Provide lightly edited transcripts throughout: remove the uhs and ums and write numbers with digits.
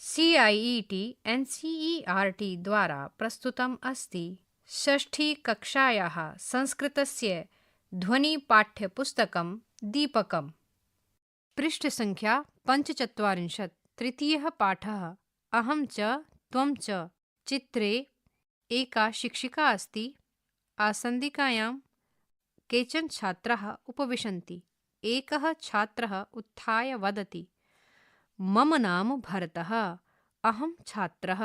CIET NCERT द्वारा प्रस्तुतम् अस्ति। षष्ठी कक्षायाः संस्कृतस्य ध्वनिपाठ्यपुस्तकं दीपकम्। पृष्ठसङ्ख्या 45। तृतीयः पाठः अहं च त्वं च। चित्रे एका शिक्षिका अस्ति। आसन्दिकायां केचन छात्राः उपविशन्ति। एकः छात्रः उत्थाय वदति, मम नाम भरतः, अहं छात्रः।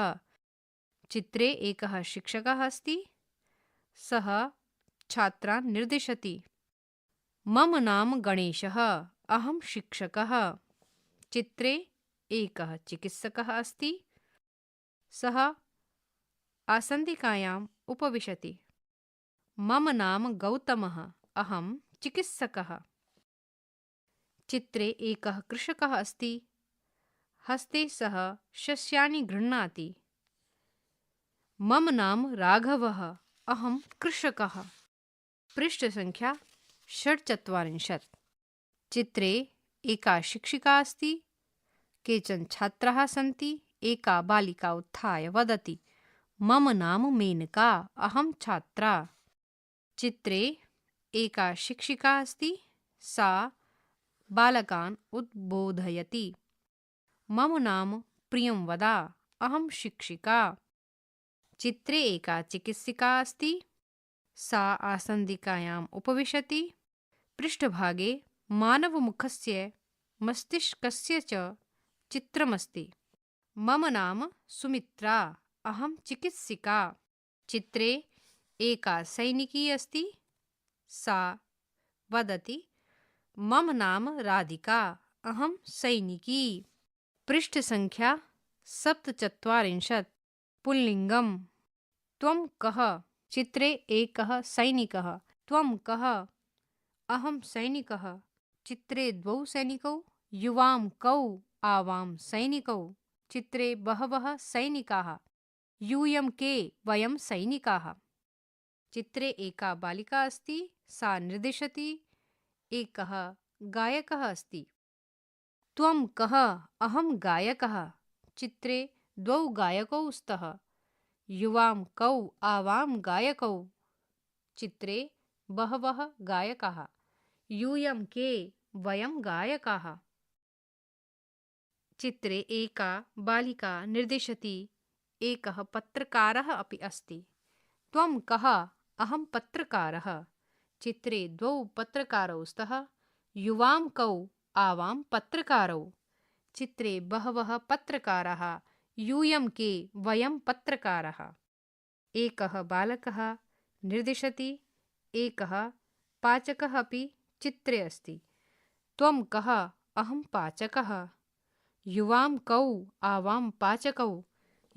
चित्रे एकः शिक्षकः अस्ति। सः छात्रान् निर्दिशति। मम नाम गणेशः, अहं शिक्षकः। चित्रे एकः चिकित्सकः अस्ति। सः आसन्दिकायाम् उपविशति। मम नाम गौतमः, अहं चिकित्सकः। चित्रे एकः कृषकः अस्ति। हस्ते सः सस्यानि गृह्णाति। मम नाम राघवः, अहं कृषकः। पृष्ठसङ्ख्या 46। चित्रे एका शिक्षिका अस्ति। केचन छात्राः सन्ति। एका बालिका उत्थाय वदति, मम नाम मेनका, अहं छात्रा। चित्रे एका शिक्षिका अस्ति। सा बालकान् उद्बोधयति। मम नाम प्रियंवदा, अहं शिक्षिका। चित्रे एका चिकित्सिका अस्ति। सा आसन्दिकायाम् उपविशति। पृष्ठभागे मानवमुखस्य मस्तिष्कस्य च चित्रमस्ति। मम नाम सुमित्रा, अहं चिकित्सिका। चित्रे एका सैनिकी अस्ति। सा वदति, मम नाम राधिका, अहं सैनिकी। पृष्ठसङ्ख्या 47। पुल्लिङ्गम्। त्वं कः? चित्रे एकः सैनिकः। त्वं कः? अहं सैनिकः। चित्रे द्वौ सैनिकौ। युवां कौ, आवां सैनिकौ। चित्रे बहवः सैनिकाः। यूयं के, वयं सैनिकाः। चित्रे एका बालिका अस्ति। सा निर्दिशति। एकः गायकः अस्ति। त्वं कः? अहं गायकः। चित्रे द्वौ गायकौ स्तः। युवां कौ, आवां गायकौ। चित्रे बहवः गायकाः। यूयं के, वयं गायकाः। चित्रे एका बालिका निर्दिशति। एकः पत्रकारः अपि अस्ति। त्वं कः? अहं पत्रकारः। चित्रे द्वौ पत्रकारौ स्तः। युवां कौ, आवां पत्रकारौ। चित्रे बहवः पत्रकाराः। यूयं के, वयं पत्रकाराः। एकः बालकः निर्दिशति। एकः पाचकः अपि चित्रे अस्ति। त्वं कः? अहं पाचकः। युवां कौ, आवां पाचकौ।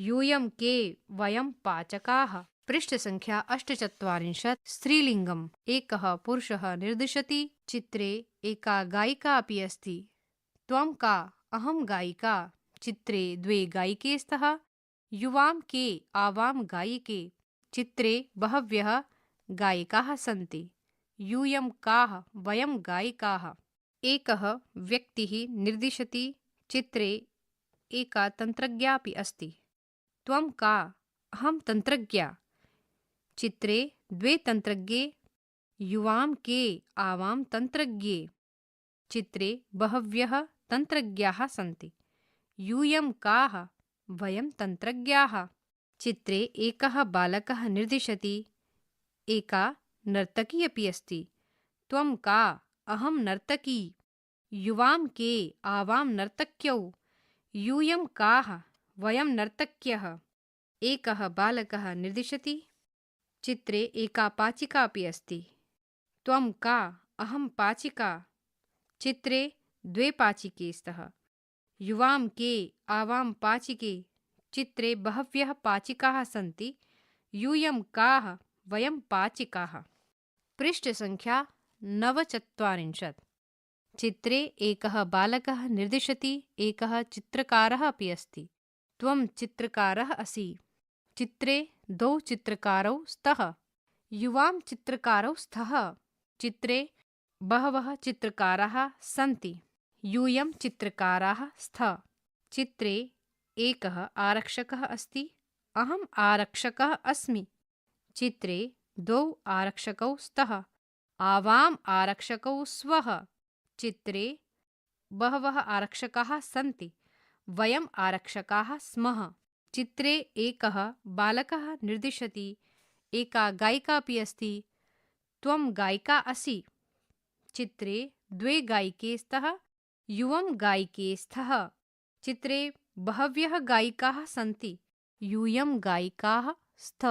यूयं के, वयं पाचकाः। पृष्ठसङ्ख्या 48। स्त्रीलिङ्गम्। एकः पुरुषः निर्दिशति। चित्रे एका गायिका अपि अस्ति। त्वं का? अहं गायिका। चित्रे द्वे गायिके स्तः। युवां के, आवां गायिके। चित्रे बहव्यः गायिकाः सन्ति। यूयं काः? वयं गायिकाः। एकः व्यक्तिः निर्दिशति। चित्रे एका तन्त्रज्ञा अपि अस्ति। त्वं का? अहं तन्त्रज्ञा। चित्रे द्वे तन्त्रज्ञे। युवां के, आवां तन्त्रज्ञे। चित्रे बहव्यः तन्त्रज्ञाः सन्ति। यूयं काः? वयं तन्त्रज्ञाः। चित्रे एकः बालकः निर्दिशति। एका नर्तकी अपि अस्ति। त्वं का? अहं नर्तकी। युवां के, आवां नर्तक्यौ। यूयं काः? वयं नर्तक्यः। एकः बालकः निर्दिशति। चित्रे एका पाचिका अपि अस्ति। त्वं का? अहं पाचिका। चित्रे द्वे पाचिके स्तः। युवां के, आवां पाचिके। चित्रे बहव्यः पाचिकाः सन्ति। यूयं काः? वयं पाचिकाः। पृष्ठसङ्ख्या 49। चित्रे एकः बालकः निर्दिशति। एकः चित्रकारः अपि अस्ति। त्वं चित्रकारः असि। चित्रे द्वौ चित्रकारौ स्तः। युवां चित्रकारौ स्तः। चित्रे बहवः चित्रकाराः सन्ति। यूयं चित्रकाराः स्तः। चित्रे एकः आरक्षकः अस्ति। अहम् आरक्षकः अस्मि। चित्रे द्वौ आरक्षकौ स्तः। आवाम् आरक्षकौ स्वः। चित्रे बहवः आरक्षकाः सन्ति। वयम् आरक्षकाः स्मः। चित्रे एकः बालकः निर्दिशति। एका गायिका अपि अस्ति। त्वं गायिका असि। चित्रे द्वे गायिके स्तः। युवं गायिके स्तः। चित्रे बहव्यः गायिकाः सन्ति। यूयं गायिकाः स्त।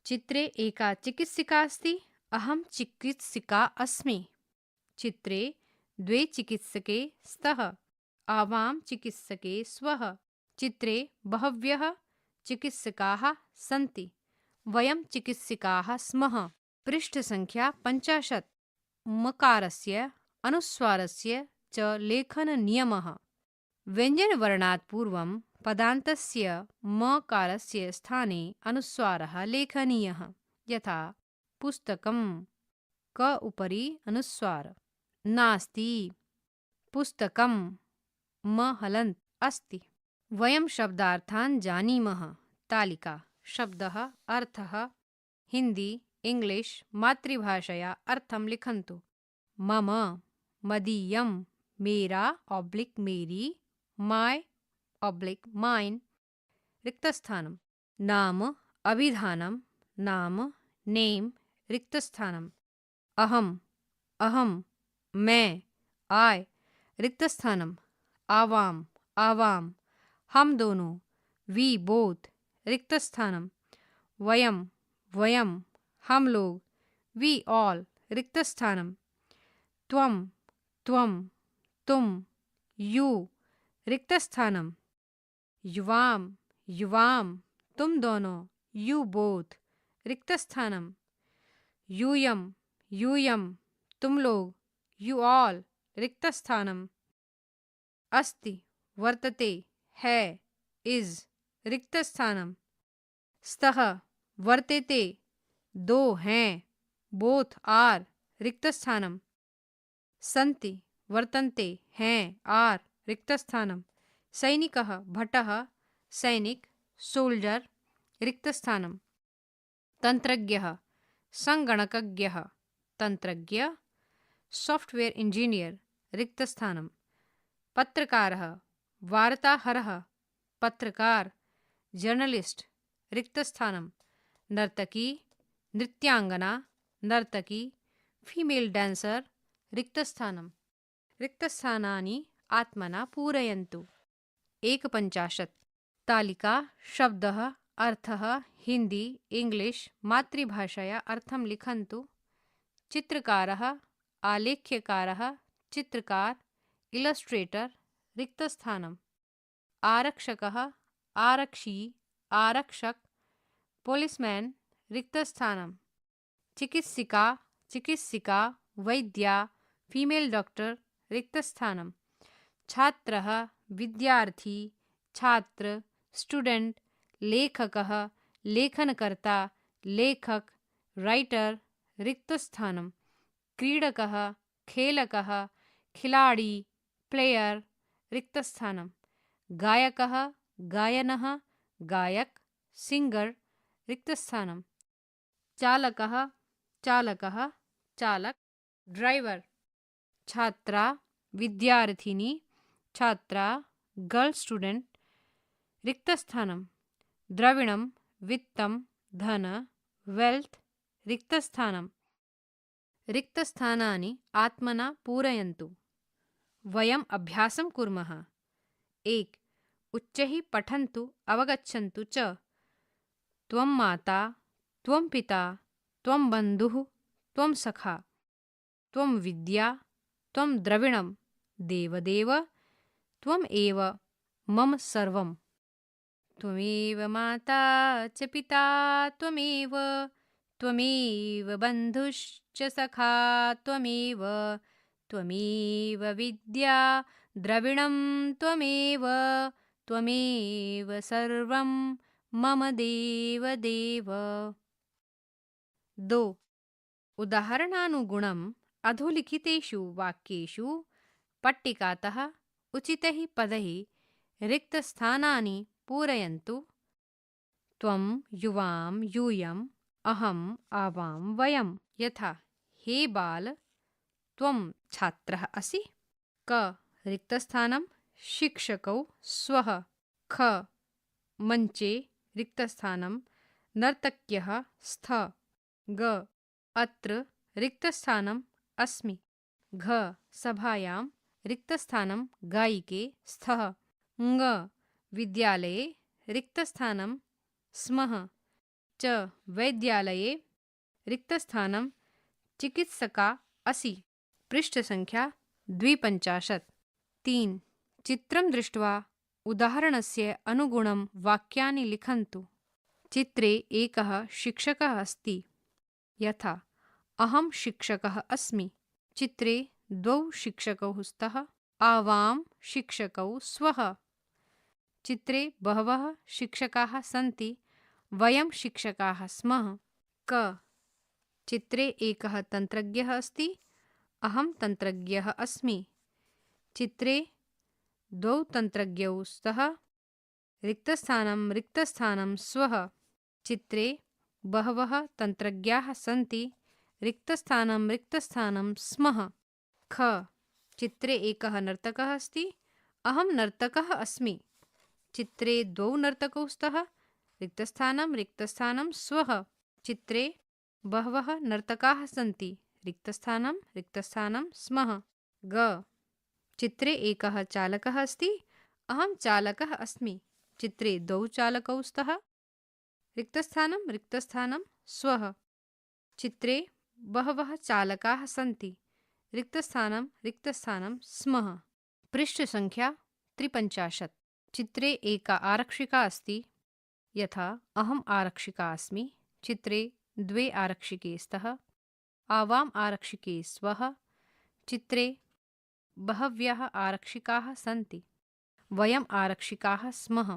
चित्रे एका चिकित्सिका अस्ति। अहं चिकित्सिका अस्मि। चित्रे द्वे चिकित्सके स्तः। आवां चिकित्सके स्वः। चित्रे बहव्यः चिकित्सकाः सन्ति। वयं चिकित्सकाः स्मः। पृष्ठसङ्ख्या 50। मकारस्य अनुस्वारस्य च लेखननियमः। व्यञ्जनवर्णात् पूर्वं पदान्तस्य मकारस्य स्थाने अनुस्वारः लेखनीयः। यथा पुस्तकं क उपरि अनुस्वार नास्ति। पुस्तकं म हलन्त् अस्ति। वयं शब्दार्थान् जानीमः। तालिका शब्दः अर्थः हिन्दी इंग्लिश मातृभाषया अर्थं लिखन्तु। मम मदीयं मेरा ऑब्लिक मेरी माय ऑब्लिक माइन रिक्तस्थानं नाम अभिधानं नाम नेम रिक्तस्थानं अहम् अहं मैं आय रिक्तस्थानं आवाम आवाम हम दोनों वी बोथ रिक्तस्थानं वयम वयम हम लोग वी ऑल रिक्तस्थानं त्वं त्वं तुम यू रिक्तस्थानं युवाम युवाम तुम दोनों यू बोथ रिक्तस्थानं यूयम यूयम तुम लोग यू ऑल रिक्तस्थानम् अस्ति वर्तते है इज रिक्तस्थानम् स्तः वर्तेते दो हैं बोथ आर रिक्तस्थानम् सन्ति वर्तन्ते हैं आर रिक्तस्थानम् सैनिकः भटः सैनिक सोल्जर रिक्तस्थानम् तन्त्रज्ञः संगणकज्ञः तन्त्रज्ञ सॉफ्टवेयर इंजीनियर रिक्तस्थानम् पत्रकारः वार्ताहरः पत्रकार जर्नलिस्ट रिक्तस्थानम् नर्तकी नृत्यांगना नर्तकी फीमेल डांसर रिक्तस्थानम् रिक्तस्थानानि आत्मना पूरयन्तु। 51 तालिका शब्दः अर्थः हिंदी इंग्लिश मातृभाषया अर्थं लिखन्तु। चित्रकारः आलेख्यकारः चित्रकार इलस्ट्रेटर रिक्तस्थानम् आरक्षकः आरक्षी आरक्षक पुलिसमैन रिक्तस्थानम् चिकित्सिका चिकित्सिका वैद्या फीमेल डॉक्टर रिक्तस्थानम् छात्रः विद्यार्थी छात्र स्टूडेंट लेखकः लेखनकर्ता लेखक राइटर रिक्तस्थानम् क्रीडकः खेलकः खिलाड़ी प्लेयर रिक्तस्थानम् गायकः गायनः गायक सिंगर रिक्तस्थानम् चालकः चालकः चालक ड्राइवर छात्रा विद्यार्थिनी छात्रा गर्ल स्टूडेंट रिक्तस्थानम् द्रविणं वित्तं धन वेल्थ रिक्तस्थानम् रिक्तस्थानानि आत्मना पूरयन्तु। वयम् अभ्यासं कुर्मः। 1 उच्चैः पठन्तु अवगच्छन्तु च। त्वं माता त्वं पिता त्वं बन्धुः त्वं सखा त्वं विद्या त्वं द्रविणं देवदेव त्वम् एव मम सर्वम् त्वमेव माता च पिता त्वमेव त्वमेव बन्धुश्च सखा त्वमेव त्वमेव विद्या द्रविणं त्वमेव त्वमेव सर्वं मम देवदेव। 2 उदाहरणानुगुणम् अधोलिखितेषु वाक्येषु पट्टिकातः उचितैः पदैः रिक्तस्थानानि पूरयन्तु। त्वं युवां यूयम् अहम् आवां वयम्। यथा हे बाल, त्वं छात्रः असि। क रिक्तस्थानं शिक्षकौ स्वः। ख मञ्चे रिक्तस्थानं नर्तक्यः स्थ। ग अत्र रिक्तस्थानम् अस्मि। घ सभायां रिक्तस्थानं गायिके स्थः। ङ विद्यालये रिक्तस्थानं स्मः। च वैद्यालये रिक्तस्थानं चिकित्सका असि। पृष्ठसङ्ख्या 52। 3 चित्रं दृष्ट्वा उदाहरणस्य अनुगुणं वाक्यानि लिखन्तु। चित्रे एकः शिक्षकः अस्ति। यथा अहं शिक्षकः अस्मि। चित्रे 2 शिक्षकौ स्तः। आवां शिक्षकौ स्वः। चित्रे बहवः शिक्षकाः सन्ति। वयं शिक्षकाः स्मः। क चित्रे एकः तन्त्रज्ञः अस्ति। अहं तन्त्रज्ञः अस्मि। चित्रे 2 तन्त्रज्ञौ स्तः। रिक्तस्थानं स्वः। चित्रे बहवः तन्त्रज्ञाः सन्ति। रिक्तस्थानं स्मः। ख चित्रे एकः नर्तकः अस्ति। अहं नर्तकः अस्मि। चित्रे 2 नर्तकौ स्तः। रिक्तस्थानं स्वः। चित्रे बहवः नर्तकाः सन्ति। रिक्तस्थानं स्मः। ग चित्रे एकः चालकः अस्ति। अहं चालकः अस्मि। चित्रे 2 चालकौ स्तः। रिक्तस्थानं स्वः। चित्रे बहवः चालकाः सन्ति। रिक्तस्थानं स्मः। पृष्ठसङ्ख्या 53। चित्रे एका आरक्षिका अस्ति। यथा अहम् आरक्षिका अस्मि। चित्रे 2 आरक्षिके स्तः। आवाम् आरक्षिके स्वः। चित्रे बहव्यः आरक्षिकाः सन्ति। वयम् आरक्षिकाः स्मः।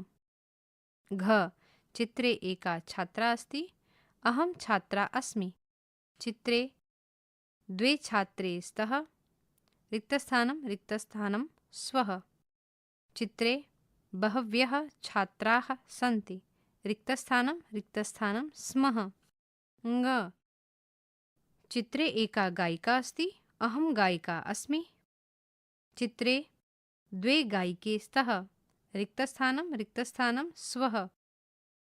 घ चित्रे एका छात्रा अस्ति। अहं छात्रा अस्मि। चित्रे 2 छात्रे स्तः। रिक्तस्थानं स्वः। चित्रे बहव्यः छात्राः सन्ति। रिक्तस्थानं स्मः। ङ चित्रे एका गायिका अस्ति। अहं गायिका अस्मि। चित्रे 2 गायिके स्तः। रिक्तस्थानं स्वः।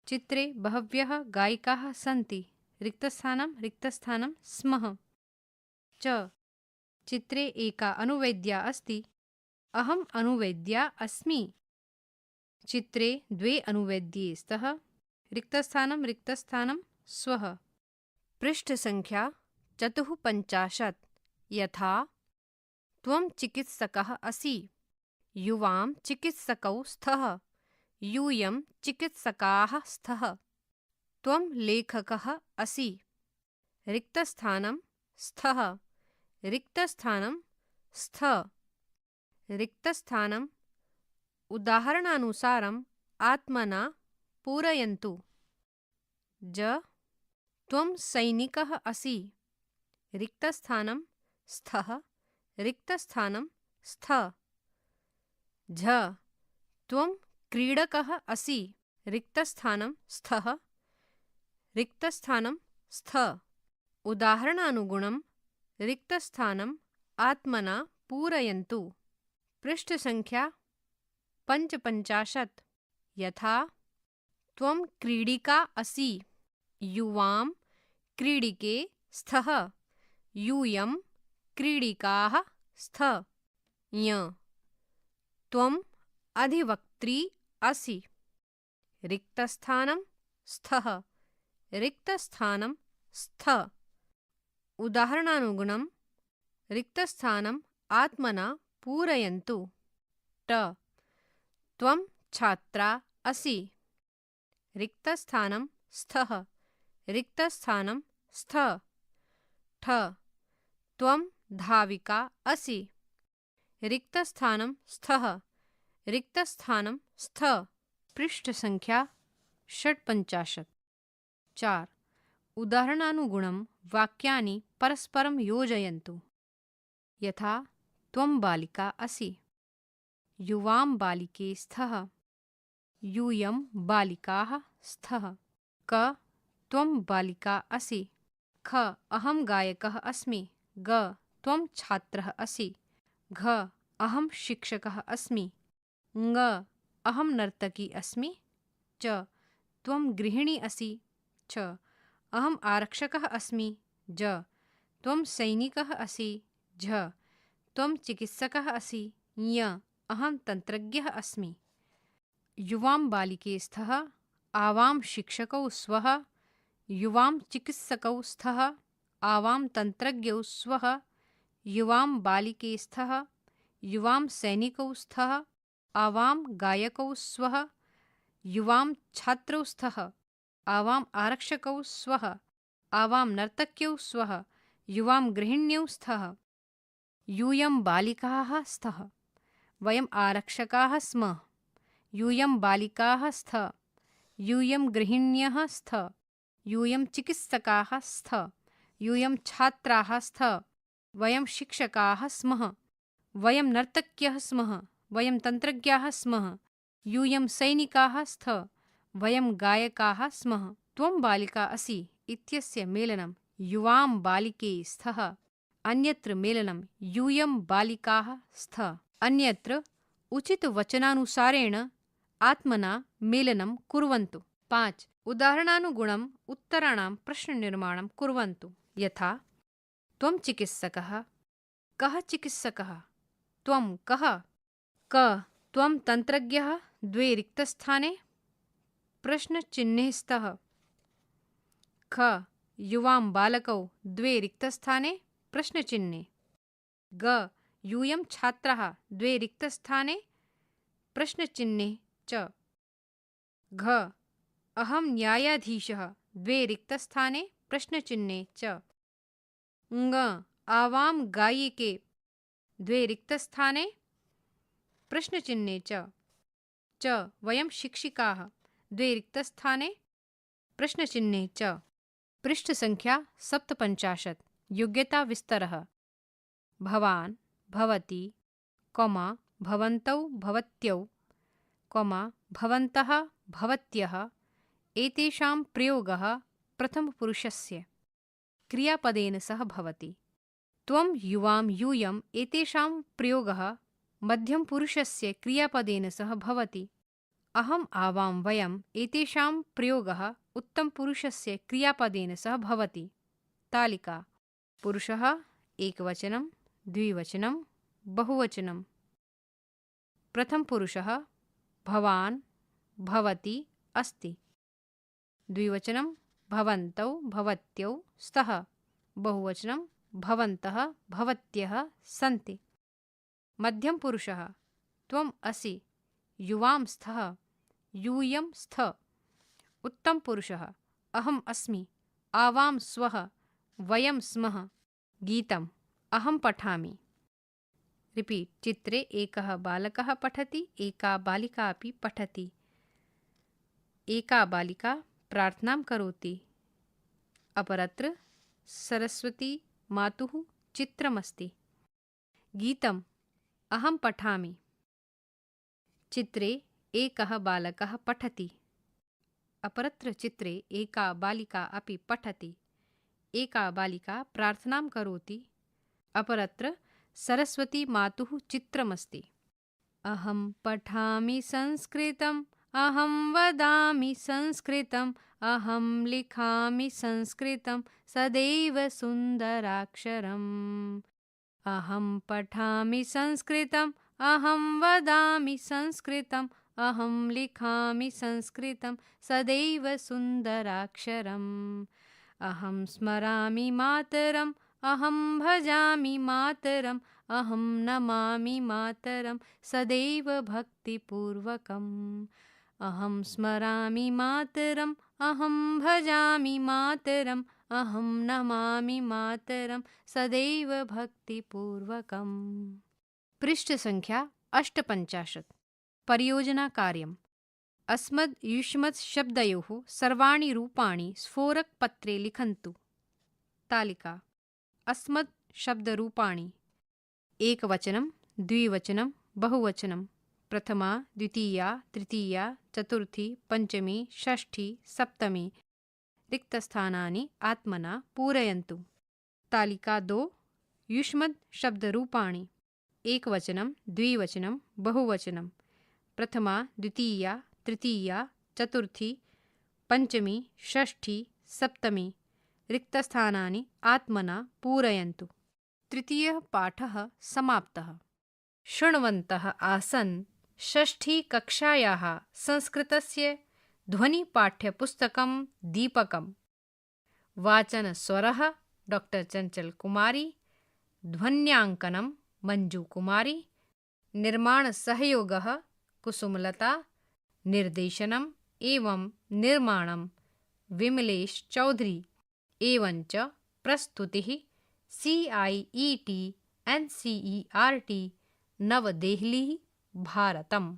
चित्रे बहव्यः गायिकाः सन्ति। रिक्तस्थानं स्मः। च चित्रे एका अनुवैद्या अस्ति। अहम् अनुवैद्या अस्मि। चित्रे 2 अनुवैद्ये स्तः। रिक्तस्थानं स्वः। पृष्ठसङ्ख्या 54। यथा त्वं चिकित्सकः असि। युवां चिकित्सकौ स्तः। यूयं चिकित्सकाः स्तः। त्वं लेखकः असि। रिक्तस्थानं स्थः। रिक्तस्थानं स्थ। रिक्तस्थानम् उदाहरणानुसारम् आत्मना पूरयन्तु। ज त्वं सैनिकः असि। रिक्तस्थानं स्थः। रिक्तस्थानं स्थ। झ त्वं क्रीडकः असि। रिक्तस्थानं स्थः। रिक्तस्थानं स्थ। उदाहरणानुगुणं रिक्तस्थानम् आत्मना पूरयन्तु। पृष्ठसङ्ख्या 55। यथा त्वं क्रीडिका असि। युवां क्रीडिके स्तः। यूयं क्रीडिकाः स्त। ञ त्वम् अधिवक्त्री असि। रिक्तस्थानं स्थः। रिक्तस्थानं स्थ। उदाहरणानुगुणं रिक्तस्थानम् आत्मना पूरयन्तु। ट त्वं छात्रा असि। रिक्तस्थानं स्थः। रिक्तस्थानं स्थ। ठ त्वं धाविका असि। रिक्तस्थानं स्थः। रिक्तस्थानं स्थ। पृष्ठसङ्ख्या 56। 4 उदाहरणानुगुणं वाक्यानि परस्परं योजयन्तु। यथा त्वं बालिका असि। युवां बालिके स्तः। यूयं बालिकाः स्तः। क त्वं बालिका असि। ख अहं गायकः अस्मि। ग त्वं छात्रः असि। घ अहं शिक्षकः अस्मि। ङ अहं नर्तकी अस्मि। च त्वं गृहिणी असि। छ अहम् आरक्षकः अस्मि। ज त्वं सैनिकः असि। झ त्वं चिकित्सकः असि। ञ अहं तन्त्रज्ञः अस्मि। युवां बालिके स्तः। आवां शिक्षकौ स्वः। युवां चिकित्सकौ स्तः। आवां तन्त्रज्ञौ स्वः। युवां बालिके स्तः। युवां सैनिकौ स्तः। आवां गायकौ स्वः। युवां छात्रौ स्तः। आवाम् आरक्षकौ स्वः। आवां नर्तक्यौ स्वः। युवां गृहिण्यौ स्तः। यूयं बालिकाः स्तः। वयम् आरक्षकाः स्मः। यूयं बालिकाः स्तः। यूयं गृहिण्यः स्तः। यूयं चिकित्सकाः स्तः। यूयं छात्राः स्तः। वयं शिक्षकाः स्मः। वयं नर्तक्यः स्मः। वयं तन्त्रज्ञाः स्मः। यूयं सैनिकाः स्तः। वयं गायकाः स्मः। त्वं बालिका असि इत्यस्य मेलनं युवां बालिके स्तः। अन्यत्र मेलनं यूयं बालिकाः स्तः। अन्यत्र उचितवचनानुसारेण आत्मना मेलनं कुर्वन्तु। 5. उदाहरणानुगुणम् उत्तराणां प्रश्ननिर्माणं कुर्वन्तु। यथा त्वं चिकित्सकः। कः चिकित्सकः? त्वं कः? क त्वं तन्त्रज्ञः। 2 रिक्तस्थाने प्रश्नचिह्ने स्तः। ख युवां बालकौ 2 रिक्तस्थाने प्रश्नचिह्ने। ग यूयं छात्रः 2 रिक्तस्थाने प्रश्नचिह्ने च। घ अहं न्यायाधीशः 2 रिक्तस्थाने प्रश्नचिह्ने च। ङ आवां गायिके 2 रिक्तस्थाने प्रश्नचिह्ने च वयं शिक्षिकाः 2 रिक्तस्थाने प्रश्नचिह्ने च। पृष्ठसङ्ख्या 57। योग्यता विस्तरः। भवान्, भवती, भवन्तौ, भवत्यौ, भवन्तः, भवत्यः एतेषां प्रयोगः प्रथमपुरुषस्य क्रियापदेन सह भवति। त्वं, युवां, यूयम् एतेषां प्रयोगः मध्यमपुरुषस्य क्रियापदेन सह भवति। अहम्, आवां, वयम् एतेषां प्रयोगः उत्तमपुरुषस्य क्रियापदेन सह भवति। तालिका। पुरुषः एकवचनं, द्विवचनं, बहुवचनं। प्रथमपुरुषः भवान्, भवती अस्ति। द्विवचनं भवन्तौ, भवत्यौ स्तः। बहुवचनं भवन्तः, भवत्यः सन्ति। मध्यमपुरुषः त्वम् असि। युवां स्तः। यूयं स्त। उत्तमपुरुषः अहम् अस्मि। आवां स्वः। वयं स्मः। गीतम् अहं पठामि। रिपीट। चित्रे एकः बालकः पठति, एका बालिका अपि पठति। एका बालिका प्रार्थनां करोति। अपरत्र सरस्वती मातुः चित्रमस्ति। गीतम् अहं पठामि। चित्रे एकः बालकः पठति। अपरत्र चित्रे एका बालिका अपि पठति। एका बालिका प्रार्थनां करोति। अपरत्र सरस्वती मातुः चित्रमस्ति। अहं पठामि संस्कृतम्, अहं वदामि संस्कृतम्, अहं लिखामि संस्कृतं सदैव सुन्दराक्षरम्। अहं पठामि संस्कृतम्, अहं वदामि संस्कृतम्, अहं लिखामि संस्कृतं सदैव सुन्दराक्षरम्। अहं स्मरामि मातरम्, अहं भजामि मातरम्, अहं नमामि मातरं सदैव भक्तिपूर्वकम्। अहं स्मरामि मातरम्, अहं भजामि मातरम्, अहं नमामि मातरं सदैव भक्तिपूर्वकम्। पृष्ठसङ्ख्या 58। परियोजनाकार्यम्। अस्मद् युष्मद् शब्दयोः सर्वाणि रूपाणि स्फोरकपत्रे लिखन्तु। तालिका। अस्मद् शब्दरूपाणि एकवचनं, द्विवचनं, बहुवचनं। प्रथमा, द्वितीया, तृतीया, चतुर्थी, पंचमी, षष्ठी, सप्तमी रिक्तस्थानानि आत्मना पूरयन्तु। तालिका 2 युष्मद् शब्दरूपाणि एकवचनं, द्विवचनं, बहुवचनं। प्रथमा, द्वितीया, तृतीया, चतुर्थी, पंचमी, षष्ठी, सप्तमी रिक्तस्थानानि आत्मना पूरयन्तु। तृतीयः पाठः समाप्तः। शृण्वन्तः आसन् षष्ठीकक्षायाः संस्कृतस्य ध्वनिपाठ्यपुस्तकं दीपकम्। वाचनस्वरः डॉक्टर चंचल कुमारी, ध्वन्याङ्कनं मंजू कुमारी, निर्माणसहयोगः कुसुमलता, निर्देशनम् एवं निर्माणं विमलेश चौधरी एवञ्च प्रस्तुतिः CIET NCERT नवदेहली भारतम्।